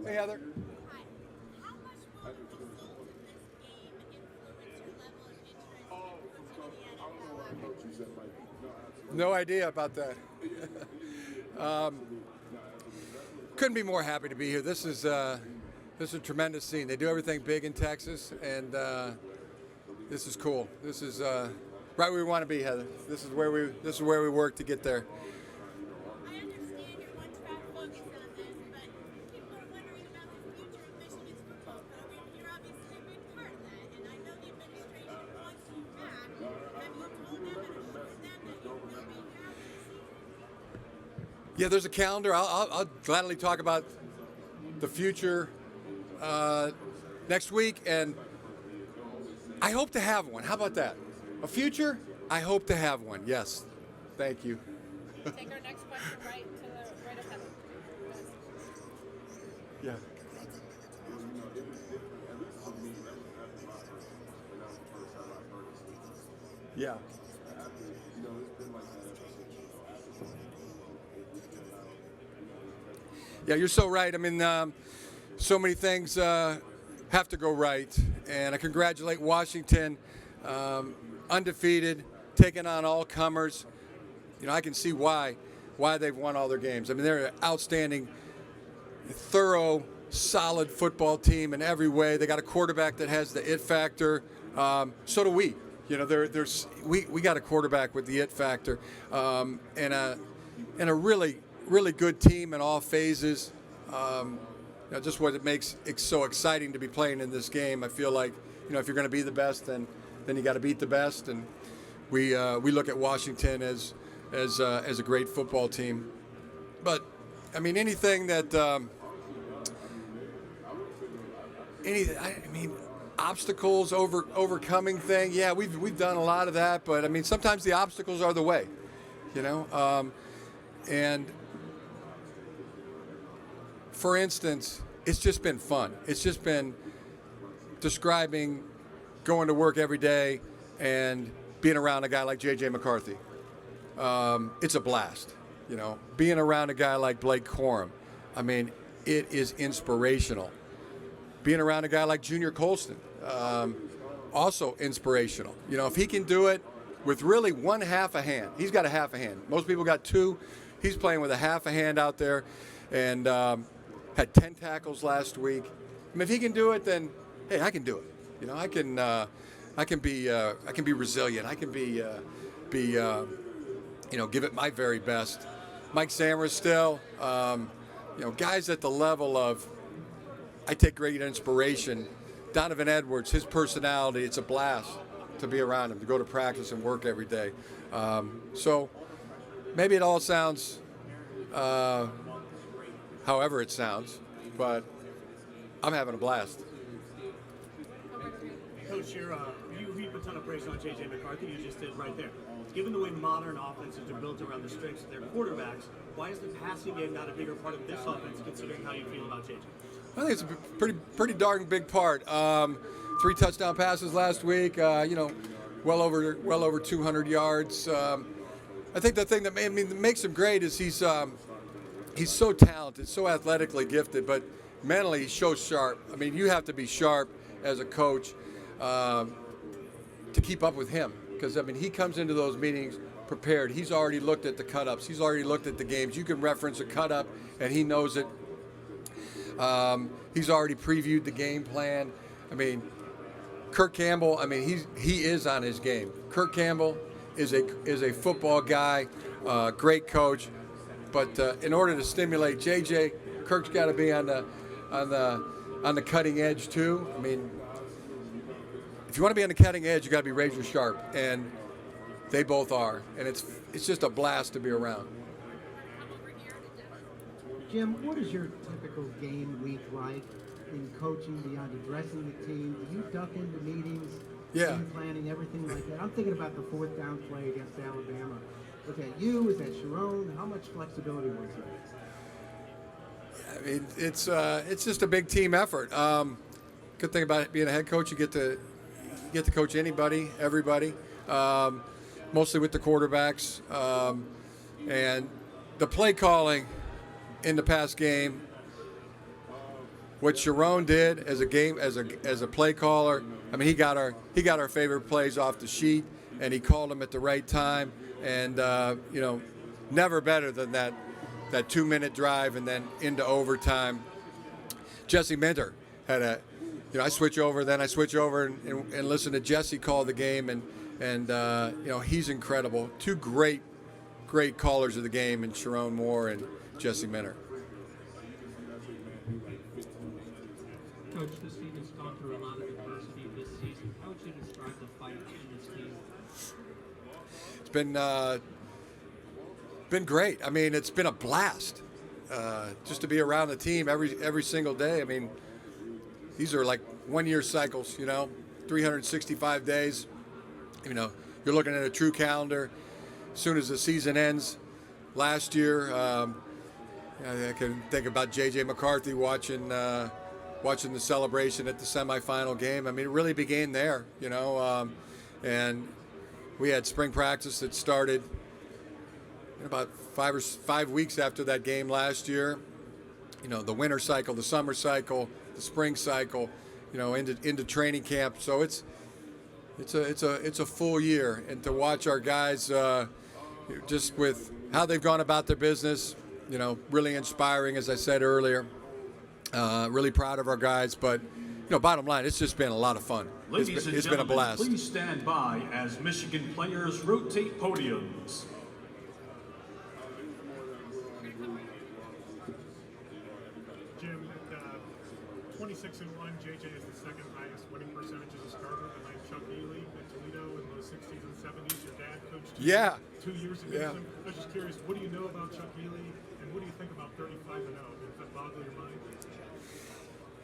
Hey, Heather. Hi. How much will the result of this game influence your level of interest in coaching in the NFL? No idea about that. Couldn't be more happy to be here. This is a tremendous scene. They do everything big in Texas, and this is cool. This is right where we want to be, Heather. This is where we work to get there. I understand you're one track focused on this, but people are wondering about the future of Michigan's football program. You're obviously a big part of that, and I know the administration wants you back. Have you told them and assured them that you will be here after the season? Yeah, there's a calendar. I'll gladly talk about the future next week, and I hope to have one. How about that? A future? I hope to have one. Yes. Thank you. Take our next question right ahead. Yeah. Yeah. Yeah, you're so right. I mean, so many things have to go right, and I congratulate Washington, undefeated, taking on all comers. You know, I can see why they've won all their games. I mean, they're an outstanding, thorough, solid football team in every way. They got a quarterback that has the it factor. So do we. You know, we got a quarterback with the it factor, and a really good team in all phases. You know, just what it makes it so exciting to be playing in this game. I feel like, you know, if you're going to be the best, then you got to beat the best, and we look at Washington as a great football team. But I mean, anything that obstacles, overcoming thing. Yeah, we've done a lot of that, but I mean, sometimes the obstacles are the way, you know. And for instance, it's just been fun. It's just been describing going to work every day and being around a guy like J.J. McCarthy. It's a blast, you know. Being around a guy like Blake Corum, I mean, it is inspirational. Being around a guy like Junior Colston, also inspirational. You know, if he can do it with really one half a hand, he's got a half a hand. Most people got two. He's playing with a half a hand out there, and had 10 tackles last week. I mean, if he can do it, then hey, I can do it. You know, I can be resilient. I can be you know, give it my very best. Mike Samra still, you know, guys at the level of, I take great inspiration. Donovan Edwards, his personality, it's a blast to be around him, to go to practice and work every day. So maybe it all sounds however it sounds, but I'm having a blast. Coach, you heap a ton of praise on J.J. McCarthy. You just did right there. Given the way modern offenses are built around the strengths of their quarterbacks, why is the passing game not a bigger part of this offense, considering how you feel about J.J.? I think it's a pretty darn big part. 3 touchdown passes last week. You know, well over 200 yards. I think the thing that makes him great is he's so talented, so athletically gifted, but mentally he's so sharp. I mean, you have to be sharp as a coach to keep up with him, because I mean, he comes into those meetings prepared. He's already looked at the cut-ups. He's already looked at the games. You can reference a cut-up, and he knows it. He's already previewed the game plan. I mean, Kirk Campbell, I mean, he is on his game. Kirk Campbell is a football guy, great coach. But in order to stimulate JJ, Kirk's got to be on the cutting edge too. I mean, if you want to be on the cutting edge, you got to be razor sharp, and they both are. And it's just a blast to be around. Jim, what is your typical game week like in coaching beyond addressing the team? Do you duck into meetings, team planning, everything like that? I'm thinking about the 4th down play against Alabama. Was that you? Is that Sharon? How much flexibility was there? I mean, it's just a big team effort. Good thing about being a head coach, you get to coach anybody, everybody, mostly with the quarterbacks, and the play calling in the past game what Sharon did as a play caller. I mean, he got our favorite plays off the sheet, and he called them at the right time. And never better than that 2-minute drive and then into overtime. Jesse Minter had I switch over and listen to Jesse call the game, and he's incredible. Two great callers of the game, and Sharon Moore and Jesse Minter. Coach, this team has gone through a lot of adversity this season. How would you describe the fight in this team? It's been great. I mean, it's been a blast just to be around the team every single day. I mean, these are like 1-year cycles, 365 days. You're looking at a true calendar. As soon as the season ends, last year, I can think about J.J. McCarthy watching the celebration at the semifinal game. I mean, it really began there, and we had spring practice that started about 5 weeks after that game last year. The winter cycle, the summer cycle, the spring cycle, into training camp. So it's a full year, and to watch our guys just with how they've gone about their business, really inspiring, as I said earlier. Really proud of our guys, but bottom line, it's just been a lot of fun. It's been a blast. Please stand by as Michigan players rotate podiums. Jim, at 26-1, JJ is the second highest winning percentage as a starter behind Chuck Ely at Toledo in the 60s and 70s. Your dad coached 2 years ago. Yeah. I was just curious, what do you know about Chuck Ely, and what do you think about 35-0? Does that boggle your mind?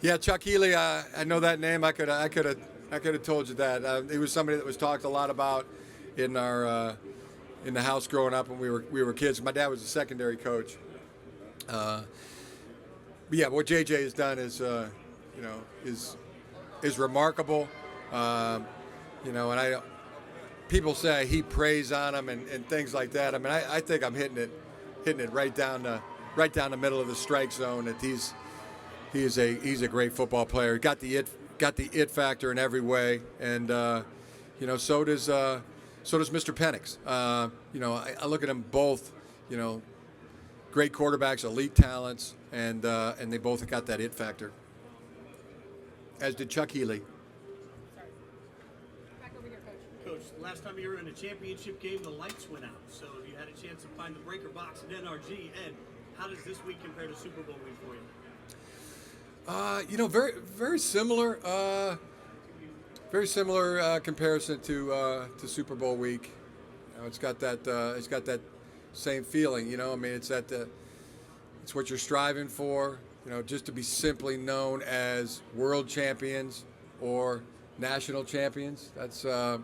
Yeah, Chuck Ely. I know that name. I could have told you that. He was somebody that was talked a lot about in our in the house growing up when we were kids. My dad was a secondary coach. But yeah, what JJ has done is remarkable. And people say I heap praise on him and things like that. I mean, I think I'm hitting it right down the middle of the strike zone. That he's a great football player. Got the it factor in every way, and so does Mr. Penix. I look at them both. Great quarterbacks, elite talents, and they both got that it factor. As did Chuck Ely. Back over here, Coach. Coach, last time you were in a championship game, the lights went out. So you had a chance to find the breaker box at NRG. Ed, how does this week compare to Super Bowl week for you? Very, very similar. Very similar comparison to Super Bowl week. It's got that same feeling. I mean, it's what you're striving for. Just to be simply known as world champions or national champions. That's what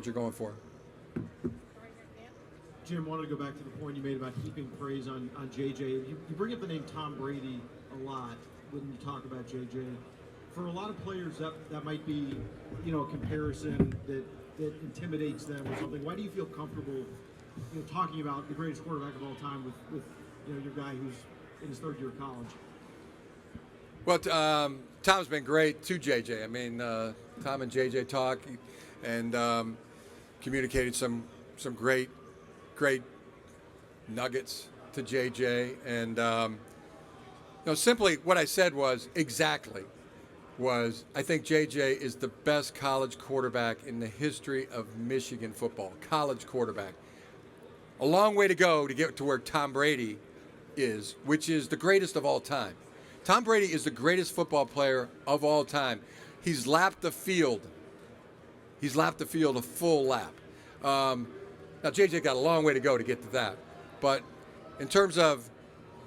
you're going for. Jim, wanted to go back to the point you made about heaping praise on JJ. You bring up the name Tom Brady a lot when you talk about JJ. For a lot of players, that might be, a comparison that intimidates them or something. Why do you feel comfortable, talking about the greatest quarterback of all time with your guy who's in his third year of college? Well, Tom's been great to JJ. I mean, Tom and JJ talk and communicated some great nuggets to JJ, and simply what I said was I think JJ is the best college quarterback in the history of Michigan football. College quarterback. A long way to go to get to where Tom Brady is, which is the greatest of all time. Tom Brady is the greatest football player of all time. He's lapped the field. A full lap. Now, JJ got a long way to go to get to that. But in terms of,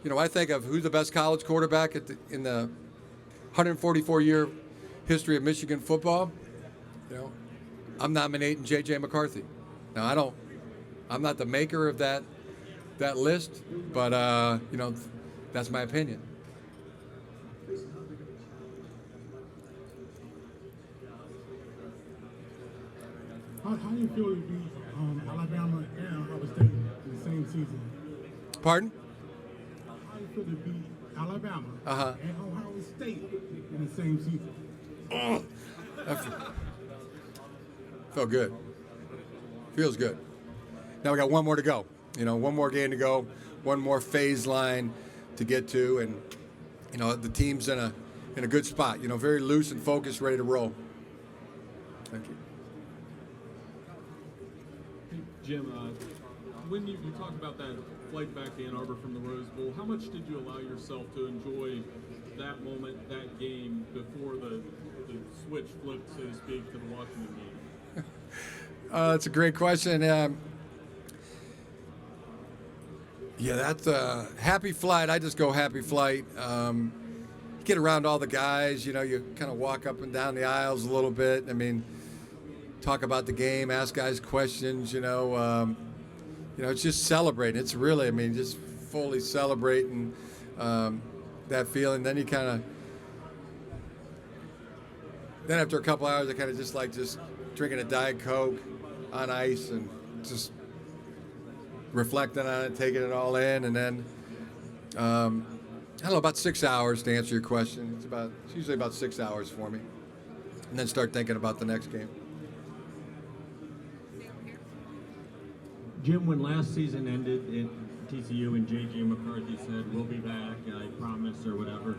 I think of who's the best college quarterback in the 144-year history of Michigan football, I'm nominating J.J. McCarthy. Now, I'm not the maker of that list, but, that's my opinion. How do you feel to be Alabama and Ohio State in the same season? Pardon? How do you feel to be Alabama, Uh-huh. and Ohio State in the same season. Oh, felt good. Feels good. Now we got one more to go. One more game to go, one more phase line to get to, and the team's in a good spot. Very loose and focused, ready to roll. Thank you. Jim, when you talk about that flight back to Ann Arbor from the Rose Bowl, how much did you allow yourself to enjoy that moment, that game, before the switch flipped, so to speak, to the Washington game? That's a great question. Yeah, that's a happy flight. I just go happy flight. Get around all the guys. You kind of walk up and down the aisles a little bit. I mean, talk about the game, ask guys questions. It's just celebrating. It's really, just fully celebrating that feeling. Then then after a couple hours, I kind of just like drinking a Diet Coke on ice and just reflecting on it, taking it all in, and then I don't know, about 6 hours to answer your question. It's usually about 6 hours for me, and then start thinking about the next game. Jim, when last season ended at TCU and J.J. McCarthy said, "We'll be back, I promise," or whatever,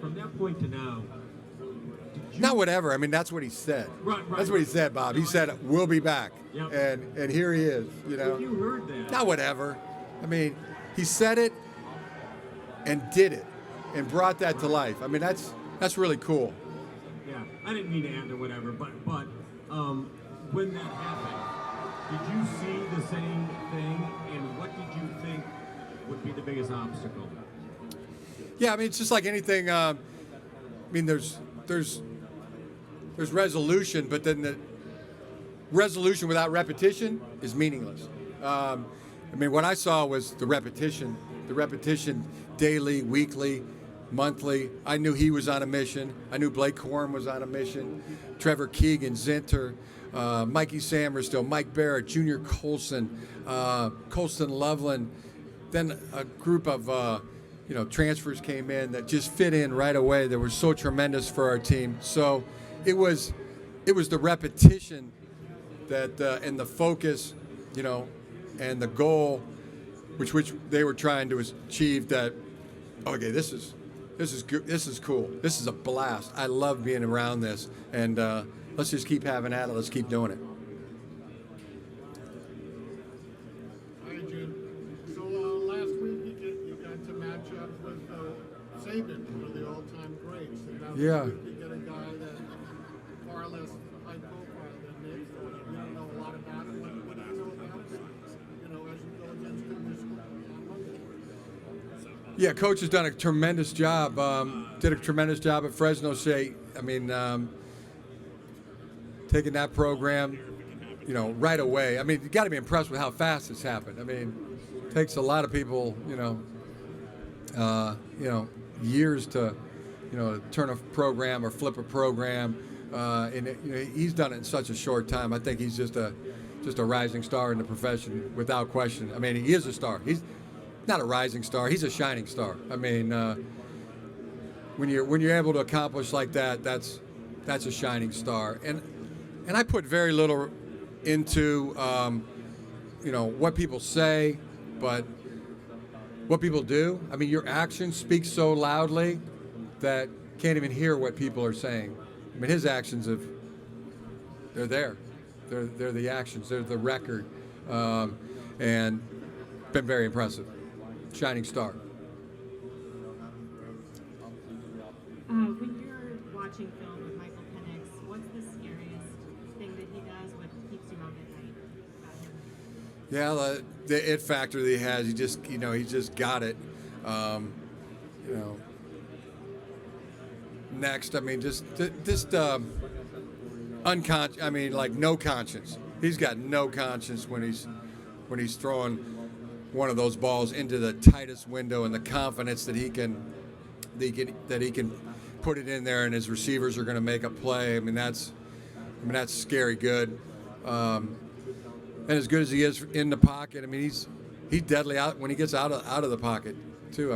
from that point to now, not whatever. That's what he said. Right. That's what he said, Bob. He said, "We'll be back," Yep. and here he is. If you heard that, Not whatever. He said it and did it and brought that to life. That's really cool. yeah, I didn't mean to add or whatever, but when that happened, did you see the same thing, and what did you think would be the biggest obstacle? Yeah, it's just like anything. There's resolution, but then the resolution without repetition is meaningless. What I saw was the repetition daily, weekly, monthly. I knew he was on a mission. I knew Blake Corum was on a mission. Trevor Keegan, Zinter, Mikey Samerstill, Mike Barrett, Junior Colson, Colston Loveland. Then a group of transfers came in that just fit in right away. That were so tremendous for our team. So it was the repetition that and the focus, and the goal, which they were trying to achieve. That okay, this is good. This is cool. This is a blast. I love being around this, and let's just keep having at it. Let's keep doing it. Hi, Jim. So last week you got to match up with Saban, one of the all-time greats. And now Yeah. you get a guy that far less high profile than Nick. So you don't know a lot about him. What do you know about him? As you go against him this week on Monday. Yeah, Coach has done a tremendous job. Did a tremendous job at Fresno State. Taking that program, right away. You got to be impressed with how fast it's happened. It takes a lot of people, years to, turn a program or flip a program. He's done it in such a short time. I think he's just a rising star in the profession without question. He is a star. He's not a rising star. He's a shining star. When you're able to accomplish like that, that's a shining star. And I put very little into what people say, but what people do. Your actions speak so loudly that can't even hear what people are saying. His actions they're there. They're the actions. They're the record, and been very impressive. Shining star. When you're watching film with Michael Penix, what's the scariest thing that he does? What keeps you up at night about him? Yeah, the it factor that he has. He just got it. Next, just unconscious. Like no conscience. He's got no conscience when he's throwing one of those balls into the tightest window, and the confidence that he can put it in there, and his receivers are going to make a play. That's scary good. And as good as he is in the pocket, he's deadly out when he gets out of the pocket too.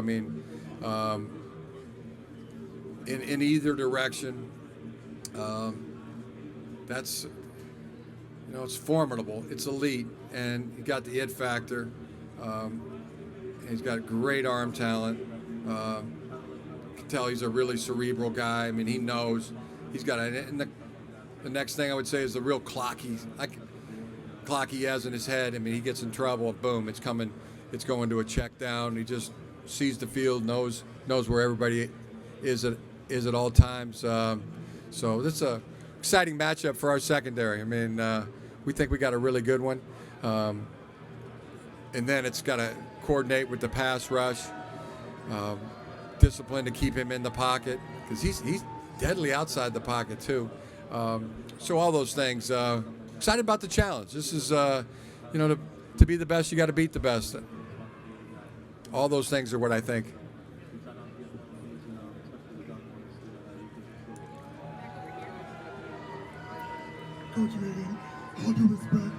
in either direction. That's, it's formidable. It's elite, and he got the it factor. He's got great arm talent. You can tell he's a really cerebral guy. I mean, he knows he's got and the next thing I would say is the real clock he has in his head. I mean, he gets in trouble, boom, it's going to a check down. He just sees the field, knows where everybody is at all times. So this is a exciting matchup for our secondary. I mean, we think we got a really good one. And then it's got to coordinate with the pass rush, discipline to keep him in the pocket, because he's deadly outside the pocket too. So all those things. Excited about the challenge. This is, to be the best, you got to beat the best. All those things are what I think. Coach Megan, all due respect,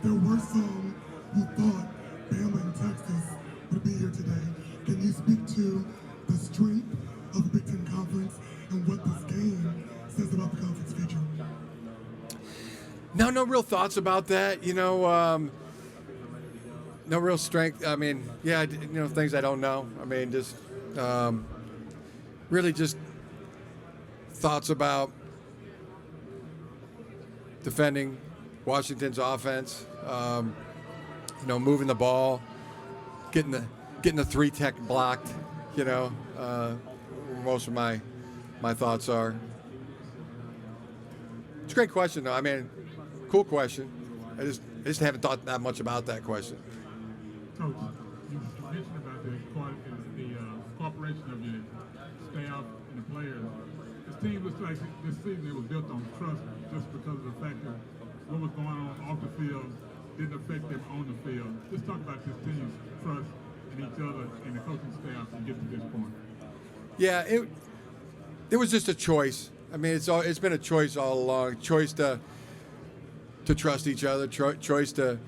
there were some who thought Bama and Texas would be here today. Can you speak to the strength of the Big Ten Conference and what this game says about the conference future? No real thoughts about that. No real strength. I mean, yeah, things I don't know. I mean, just really just thoughts about defending Washington's offense. Moving the ball, getting the 3-tech blocked. Most of my thoughts are. It's a great question, though. I mean, cool question. I just haven't thought that much about that question. Coach, you mentioned about the cooperation of your staff and the players. This team looks like this season it was built on trust, just because of the fact that what was going on off the field didn't affect them on the field. Just talk about this team's trust in each other and the coaching staff to get to this point. Yeah, it was just a choice. I mean, it's been a choice all along. Choice to trust each other. Choice to,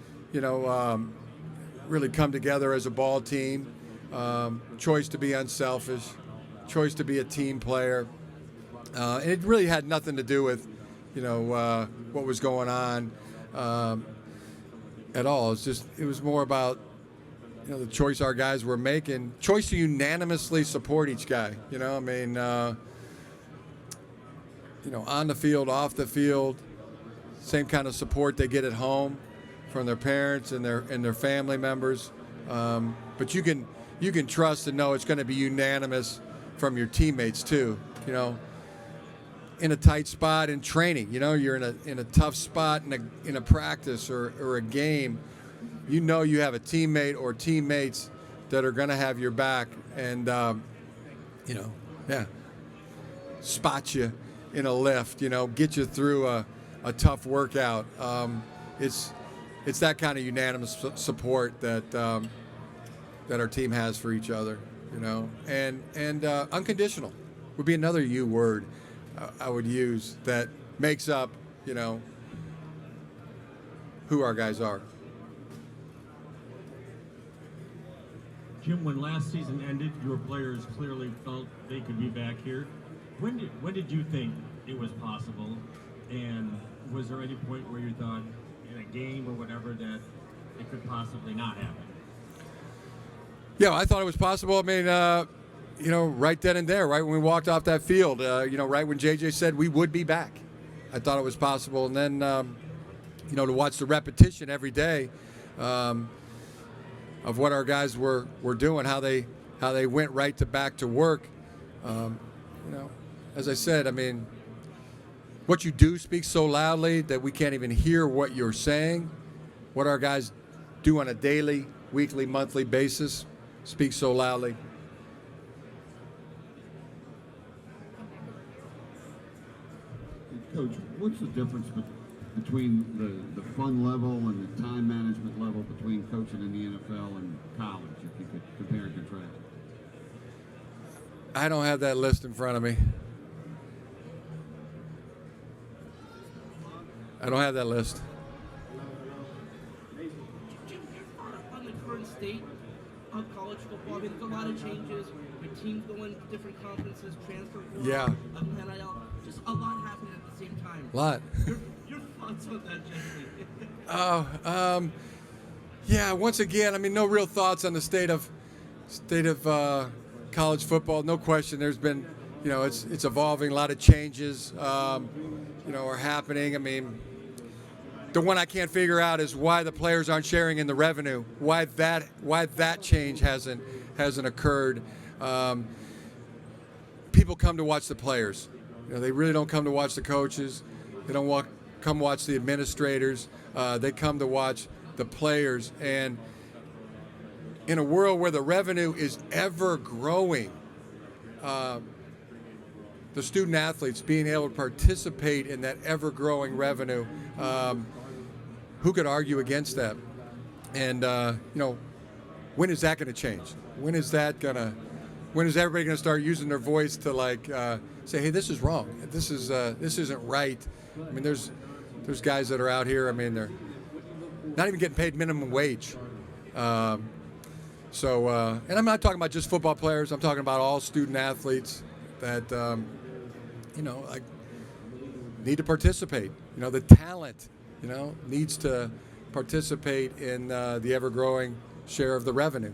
really come together as a ball team. Choice to be unselfish. Choice to be a team player. And it really had nothing to do with, what was going on at all. It was more about, the choice our guys were making. Choice to unanimously support each guy. On the field, off the field, same kind of support they get at home from their parents and their family members. But you can trust and know it's going to be unanimous from your teammates too. In a tight spot in training, you're in a tough spot in a practice or a game. You have a teammate or teammates that are going to have your back and spot you in a lift, get you through a tough workout. It's that kind of unanimous support that our team has for each other, and unconditional would be another U word I would use that makes up, who our guys are. Jim, when last season ended, your players clearly felt they could be back here. When did you think it was possible? And was there any point where you thought in a game or whatever that it could possibly not happen? Yeah, I thought it was possible. I mean, right then and there, right when we walked off that field, right when JJ said we would be back, I thought it was possible. And then, to watch the repetition every day of what our guys were doing, how they went right back to work. As I said, I mean, what you do speaks so loudly that we can't even hear what you're saying. What our guys do on a daily, weekly, monthly basis speaks so loudly. Coach, what's the difference between the fun level and the time management level between coaching in the NFL and college, if you could compare and contrast? I don't have that list in front of me. I don't have that list. Jim, your thought on the current state of college football? I mean, there's a lot of changes. With teams going to different conferences, transfer portal, Yeah. NIL, just a lot happening at the same time. A lot. Your thoughts on that, Jesse? Yeah. Once again, I mean, no real thoughts on the state of college football. No question. There's been, it's evolving. A lot of changes, are happening. I mean, the one I can't figure out is why the players aren't sharing in the revenue. Why that change hasn't occurred. People come to watch the players. They really don't come to watch the coaches. They don't come watch the administrators. They come to watch the players. And in a world where the revenue is ever growing, the student athletes being able to participate in that ever growing revenue, who could argue against that? And when is that going to change? When is everybody going to start using their voice to say, hey, this is wrong. This isn't right. I mean, there's guys that are out here. I mean, they're not even getting paid minimum wage. And I'm not talking about just football players. I'm talking about all student athletes that need to participate. The talent, needs to participate in the ever-growing share of the revenue.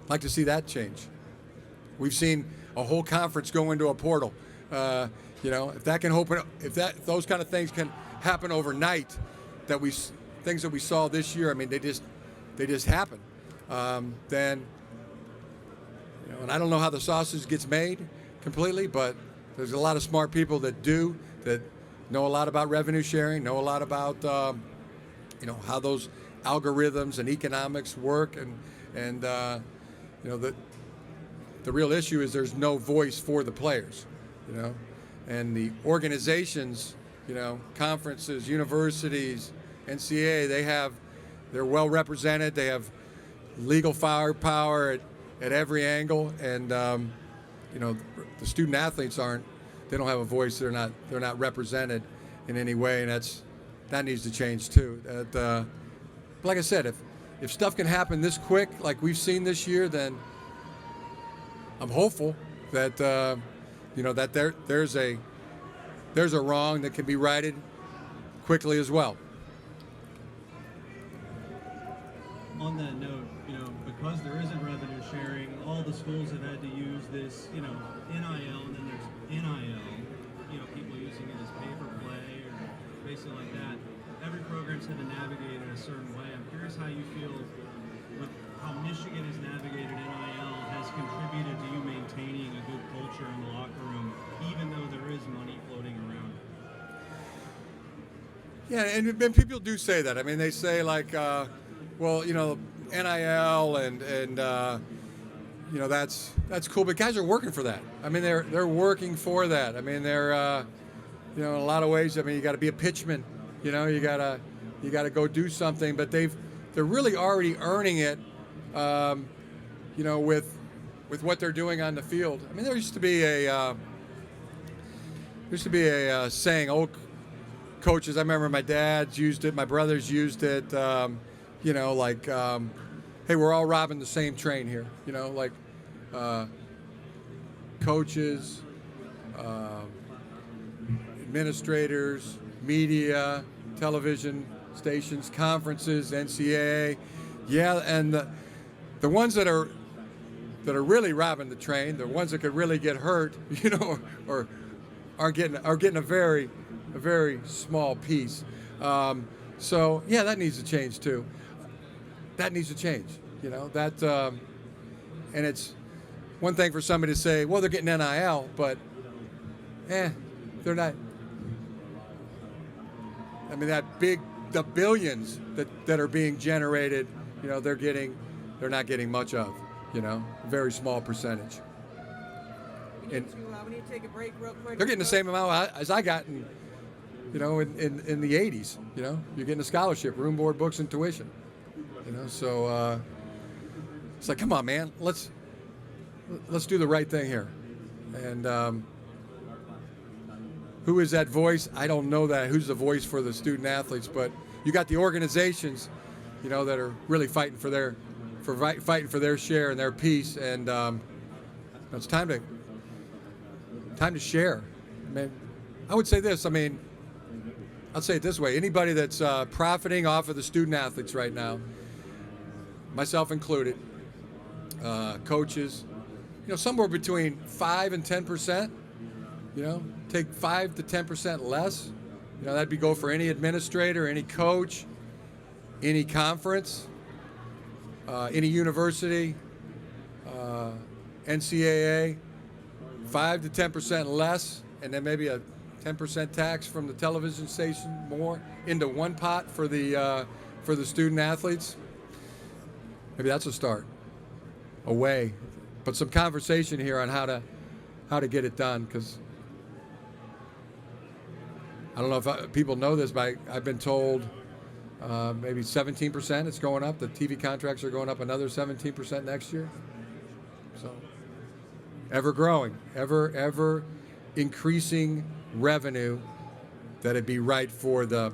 I'd like to see that change. We've seen a whole conference go into a portal. If that can open, those kind of things can happen overnight, things that we saw this year. I mean, they just happen. Then, and I don't know how the sausage gets made completely, but there's a lot of smart people that know a lot about revenue sharing, know a lot about how those algorithms and economics work, and the real issue is there's no voice for the players, and the organizations, conferences, universities, NCAA, they're well represented. They have legal firepower at every angle, and the student athletes they don't have a voice. They're not represented in any way, and that needs to change too. But like I said, if stuff can happen this quick, like we've seen this year, then I'm hopeful that that there's a wrong that can be righted quickly as well. On that note, because there isn't revenue sharing, all the schools have had to use this, NIL, and then there's NIL, people using it as pay-for-play or basically like that. Every program's had to navigate in a certain way. I'm curious how you feel with how Michigan has navigated NIL has contributed to you maintaining a good culture in the locker room, even though there is money floating around. Yeah, and people do say that. I mean, they say NIL and that's cool, but guys are working for that. I mean, they're working for that. I mean, they're in a lot of ways. I mean, you got to be a pitchman. You gotta go do something. But they're really already earning it. With what they're doing on the field. I mean, there used to be a saying. Old coaches. I remember my dad's used it. My brothers used it. Hey, we're all robbing the same train here. Coaches, administrators, media, television stations, conferences, NCAA. Yeah, and the ones that are really robbing the train, the ones that could really get hurt, or are getting a very small piece. So yeah, that needs to change too. That needs to change. And it's one thing for somebody to say, well, they're getting NIL, but they're not. I mean, the billions that are being generated, they're not getting much of, very small percentage. We need to take a break real quick. They're getting the same amount as I got in the 80s. You're getting a scholarship, room, board, books, and tuition. So it's like, come on, man, let's do the right thing here. And who is that voice? I don't know that. Who's the voice for the student athletes? But you got the organizations, that are really fighting for fighting for their share and their piece, and it's time to share. I mean, I would say this. I mean, I'll say it this way: anybody that's profiting off of the student athletes right now, myself included, coaches, somewhere between 5 and 10%. Take 5 to 10% less. That'd be go for any administrator, any coach, any conference, any university, NCAA. 5 to 10% less, and then maybe a 10% tax from the television station more into one pot for the student athletes. Maybe that's a start. A way, but some conversation here on how to get it done, because I don't know if people know this, but I've been told maybe 17% it's going up. The TV contracts are going up another 17% next year. So ever growing, ever increasing revenue that'd be right for the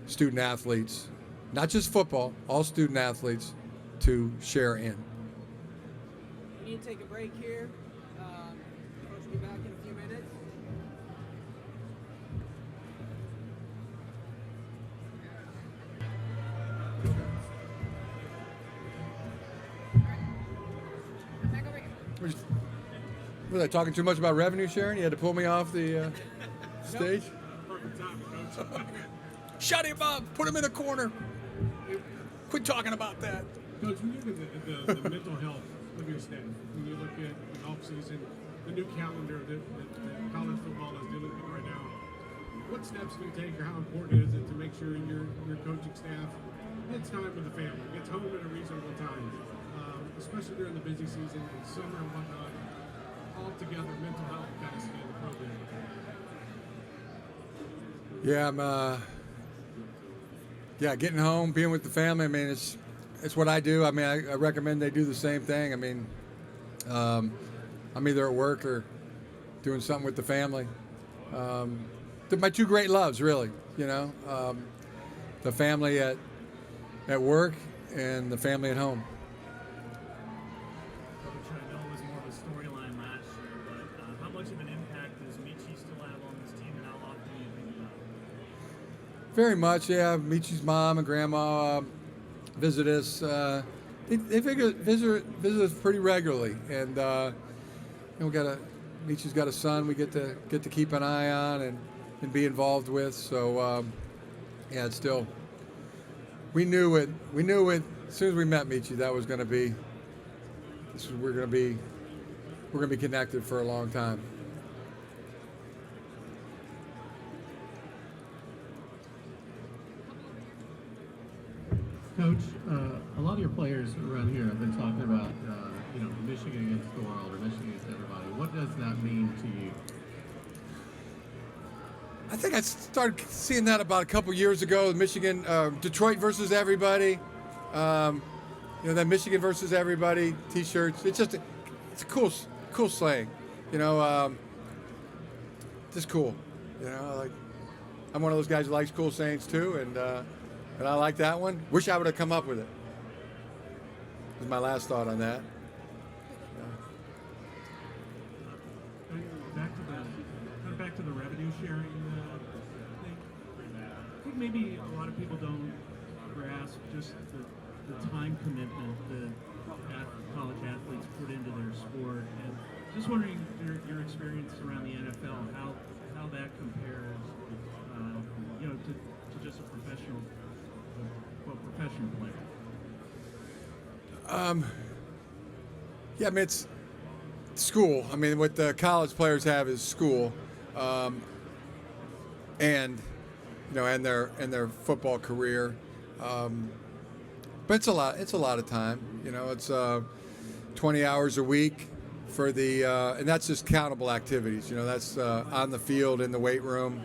student athletes, not just football, all student athletes to share in. We need to take a break here. Coach will be back in a few minutes. Was I talking too much about revenue sharing? You had to pull me off the stage? Perfect time, Coach. Shut him up! Put him in a corner! Quit talking about that. Coach, when you look at the mental health of your staff, when you look at the offseason, the new calendar that college football is dealing with right now, what steps do you take, or how important is it to make sure your coaching staff gets time with the family, gets home at a reasonable time, especially during the busy season and summer and whatnot? All together, mental health guys in the program. Yeah, getting home, being with the family. I mean, it's what I do. I mean, I recommend they do the same thing. I mean, I'm either at work or doing something with the family. They're my two great loves, really. The family at work and the family at home. I know it was more of a storyline last year, but how much of an impact does Michi still have on this team, and how often do you think about it? Very much, yeah. Michi's mom and grandma visit us. They visit us pretty regularly, and Michi's got a son we get to keep an eye on and be involved with. So yeah, it's still. We knew it as soon as we met Michi. That was going to be. We're going to be connected for a long time. Coach, a lot of your players around here have been talking about, Michigan against the world or Michigan against everybody. What does that mean to you? I think I started seeing that about a couple years ago. Michigan, Detroit versus everybody. That Michigan versus everybody T-shirts. It's a cool slang. Just cool. I'm one of those guys who likes cool sayings too, and I like that one. Wish I would have come up with it. Is my last thought on that. Back to the revenue sharing thing. I think maybe a lot of people don't grasp just the time commitment that college athletes put into their sport, and just wondering your experience around the NFL, how that compares, to just a professional player. Yeah, I mean, it's school. I mean, what the college players have is school, and their football career. But it's a lot of time. It's 20 hours a week for the, and that's just countable activities. That's on the field, in the weight room,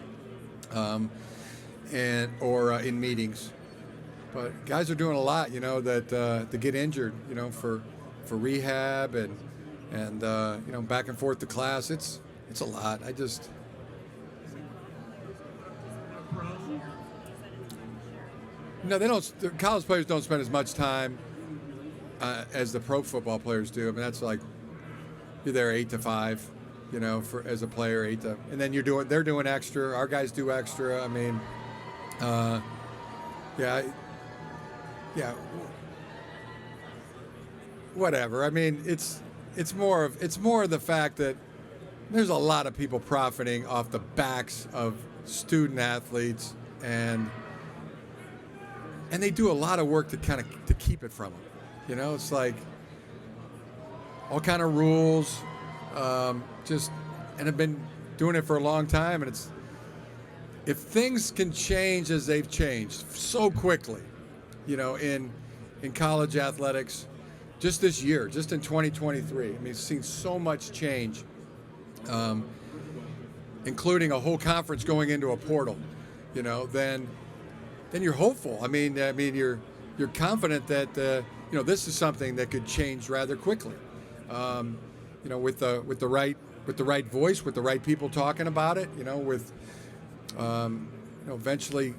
or in meetings. But guys are doing a lot, that get injured, for rehab and back and forth to class. It's a lot. No, they don't. The college players don't spend as much time as the pro football players do. I mean, that's like you're there 8 to 5, for as a player 8 to, and then they're doing extra. Our guys do extra. I mean, yeah, whatever. I mean, it's more of the fact that there's a lot of people profiting off the backs of student athletes, and they do a lot of work to keep it from them. It's like all kind of rules, and have been doing it for a long time. And if things can change as they've changed so quickly, in college athletics, just this year, just in 2023, I mean, it's seen so much change, including a whole conference going into a portal, then you're hopeful. I mean, you're confident that this is something that could change rather quickly. With the right voice, with the right people talking about it, with eventually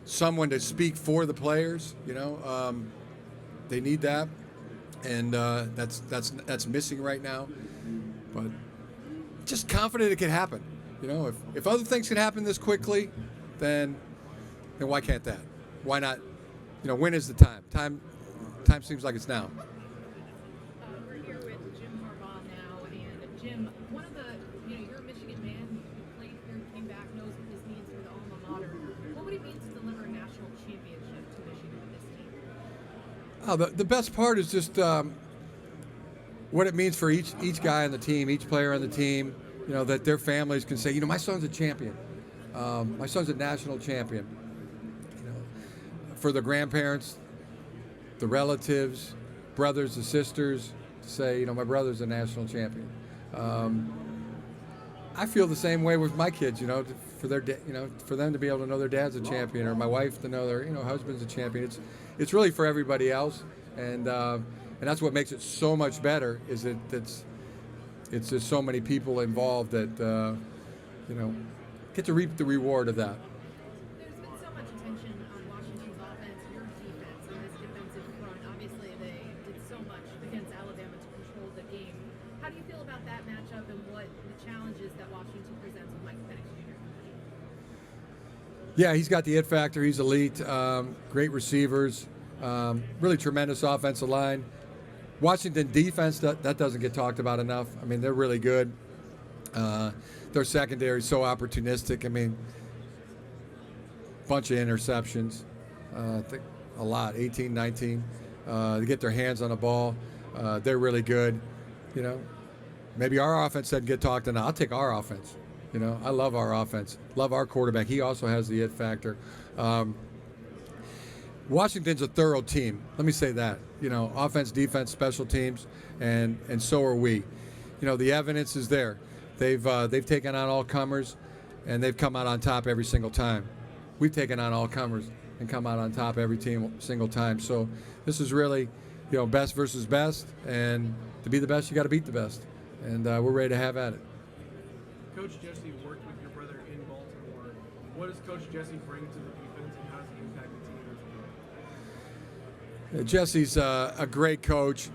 someone to speak for the players. They need that, and that's missing right now. But just confident it can happen. If other things can happen this quickly, then why can't that? Why not? When is the time? Time seems like it's now. We're here with Jim Harbaugh now, and Jim, one of the, you're a Michigan man who played here, came back, knows what this means for the alma mater. What would it mean to deliver a national championship to Michigan with this team? Oh, the best part is just what it means for each guy on the team, each player on the team. That their families can say, my son's a champion. My son's a national champion. For the grandparents, the relatives, brothers, the sisters, to say, my brother's a national champion. I feel the same way with my kids. For for them to be able to know their dad's a champion, or my wife to know their husband's a champion. It's really for everybody else, and that's what makes it so much better. Is that it's just so many people involved that get to reap the reward of that. There's been so much attention on Washington's offense, your defense, on this defensive front. Obviously, they did so much against Alabama to control the game. How do you feel about that matchup and what the challenges that Washington presents with Mike Penix Jr.? Yeah, he's got the it factor. He's elite. Great receivers. Really tremendous offensive line. Washington defense, that doesn't get talked about enough. I mean, they're really good. Their secondary is so opportunistic. I mean, bunch of interceptions. I think a lot, 18, 19. They get their hands on the ball. They're really good. Maybe our offense doesn't get talked enough. I'll take our offense. I love our offense. Love our quarterback. He also has the it factor. Washington's a thorough team. Let me say that. Offense, defense, special teams, and so are we. The evidence is there. They've taken on all comers, and they've come out on top every single time. We've taken on all comers and come out on top every single time. So this is really, best versus best, and to be the best, you got to beat the best, and we're ready to have at it. Coach Jesse worked with your brother in Baltimore. What does Coach Jesse bring to the defense, and how does it impact the team as well? Jesse's a great coach.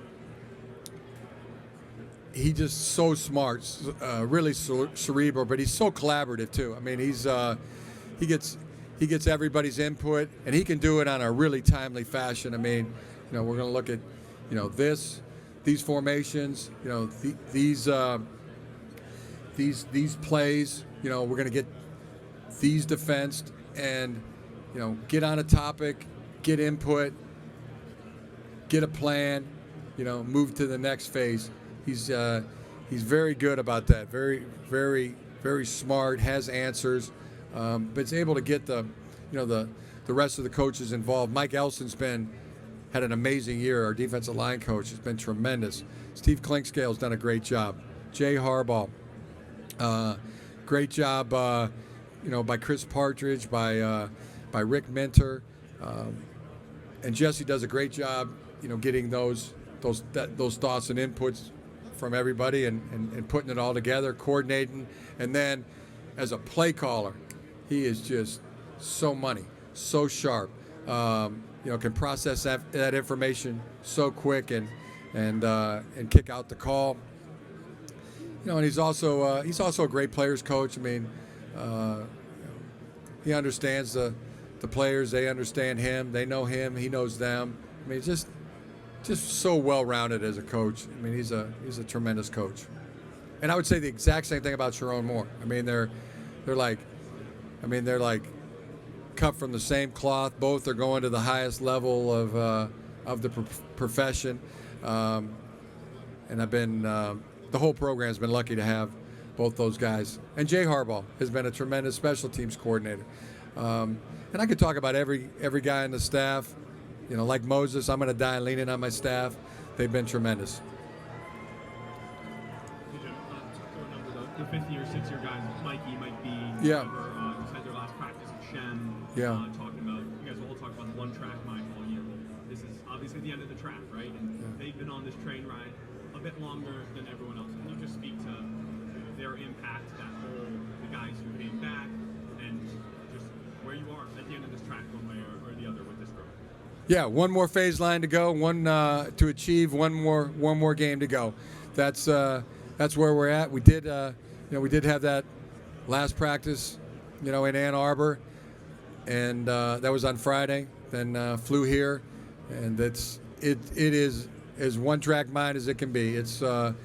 He's just so smart, really cerebral, but he's so collaborative too. I mean, he gets everybody's input, and he can do it on a really timely fashion. I mean, we're going to look at, these formations, these plays. We're going to get these defensed, and get on a topic, get input, get a plan, move to the next phase. He's very good about that. Very, very, very smart. Has answers, but is able to get the rest of the coaches involved. Mike Elson's had an amazing year. Our defensive line coach has been tremendous. Steve Klinkscale's done a great job. Jay Harbaugh, great job. By Chris Partridge, by Rick Minter, and Jesse does a great job. Getting those thoughts and inputs from everybody and putting it all together, coordinating, and then as a play caller, he is just so money, so sharp. can process that information so quick and kick out the call. And he's also a great players coach. I mean, he understands the players. They understand him. They know him. He knows them. I mean, just so well-rounded as a coach. I mean, he's a tremendous coach. And I would say the exact same thing about Sharon Moore. I mean, they're like cut from the same cloth. Both are going to the highest level of the profession. And I've been the whole program's been lucky to have both those guys. And Jay Harbaugh has been a tremendous special teams coordinator. And I could talk about every guy on the staff. Like Moses, I'm going to die leaning on my staff. They've been tremendous. The 5th year, 6th year guys, Mikey might be. Yeah. Had their last practice at Shem. Yeah. Talking about, you guys all talk about the one track mind all year. This is obviously the end of the track, right? And they've been on this train ride a bit longer than everyone else. Can you just speak to their impact, the guys who came back, and just where you are at the end of this track, one way or the other with this group? Yeah, one more phase line to go, one to achieve, one more game to go. That's where we're at. We did have that last practice, in Ann Arbor, and that was on Friday. Then flew here, and it is as one track mind as it can be. It's like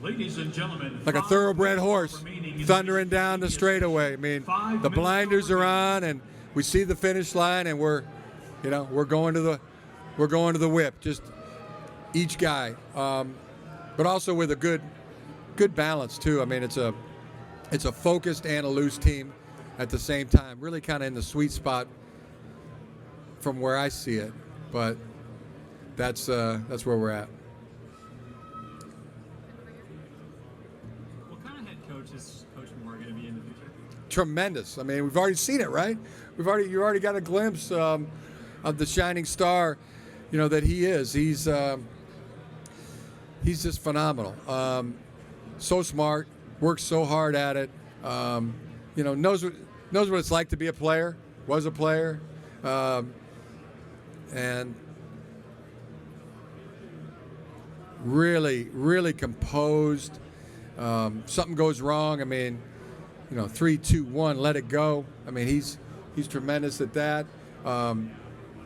Ladies and gentlemen, like a thoroughbred horse thundering down the straightaway. I mean, the blinders are on, and we see the finish line, and we're going to the whip. Just each guy, but also with a good balance too. I mean, it's a focused and a loose team at the same time. Really kind of in the sweet spot from where I see it, but that's where we're at. What kind of head coach is Coach Moore going to be in the future? Tremendous. I mean, we've already seen it, right? You already got a glimpse of the shining star, that he is. He's just phenomenal. So smart, works so hard at it. Knows what it's like to be a player. Was a player, and really, really composed. Something goes wrong. I mean, 3, 2, 1, let it go. I mean, he's tremendous at that.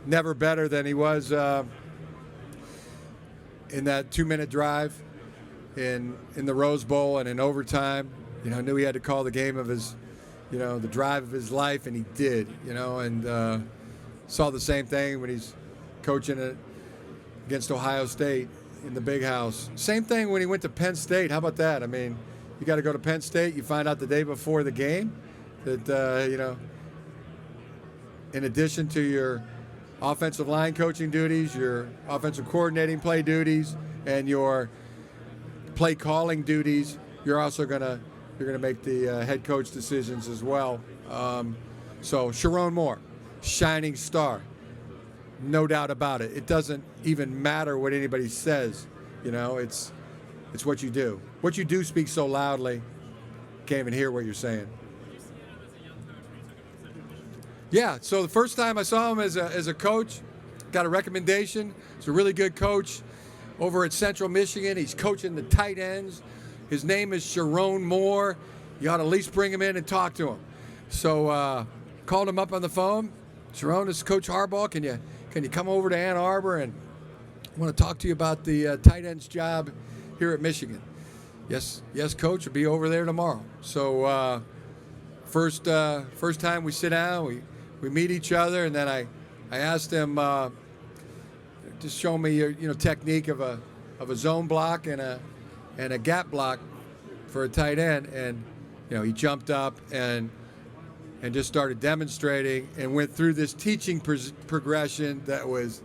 Never better than he was in that 2-minute drive in the Rose Bowl and in overtime. Knew he had to call the game of his, the drive of his life, and he did. And saw the same thing when he's coaching it against Ohio State in the Big House. Same thing when he went to Penn State. How about that? I mean, you got to go to Penn State. You find out the day before the game that in addition to your offensive line coaching duties, your offensive coordinating play duties, and your play calling duties, you're also gonna make the head coach decisions as well. So Sharon Moore, shining star, no doubt about it. It doesn't even matter what anybody says. It's what you do. What you do speaks so loudly, can't even hear what you're saying. Yeah, so the first time I saw him as a coach, got a recommendation. He's a really good coach over at Central Michigan. He's coaching the tight ends. His name is Sharon Moore. You ought to at least bring him in and talk to him. So called him up on the phone. Sharon, this is Coach Harbaugh. Can you come over to Ann Arbor, and I want to talk to you about the tight ends job here at Michigan. Yes, Coach. I'll be over there tomorrow. So first time we sit down, we meet each other, and then I asked him just show me your technique of a zone block and a gap block for a tight end, and he jumped up and just started demonstrating and went through this teaching progression that was,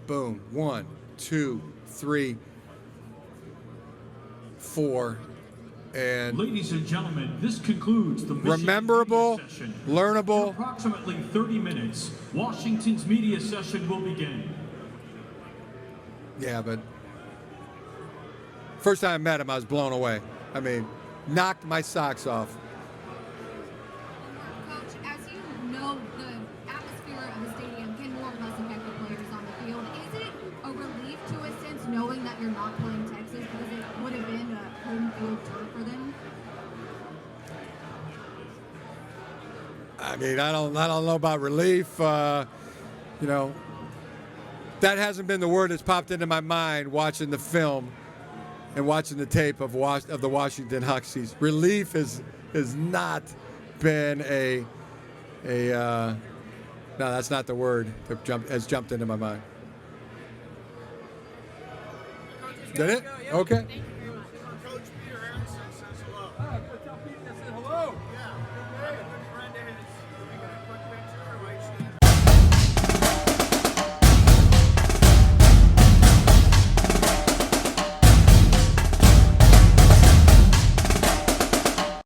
boom, 1, 2, 3, 4. And ladies and gentlemen, this concludes the rememberable, session. learnable. In approximately 30 minutes, Washington's media session will begin. Yeah, but first time I met him, I was blown away. I mean, knocked my socks off. Coach, as you know, the atmosphere of the I mean, I don't know about relief. You know, that hasn't been the word that's popped into my mind watching the film and watching the tape of the Washington Huskies. Relief has not been no, that's not the word that has jumped into my mind. Did it? Okay.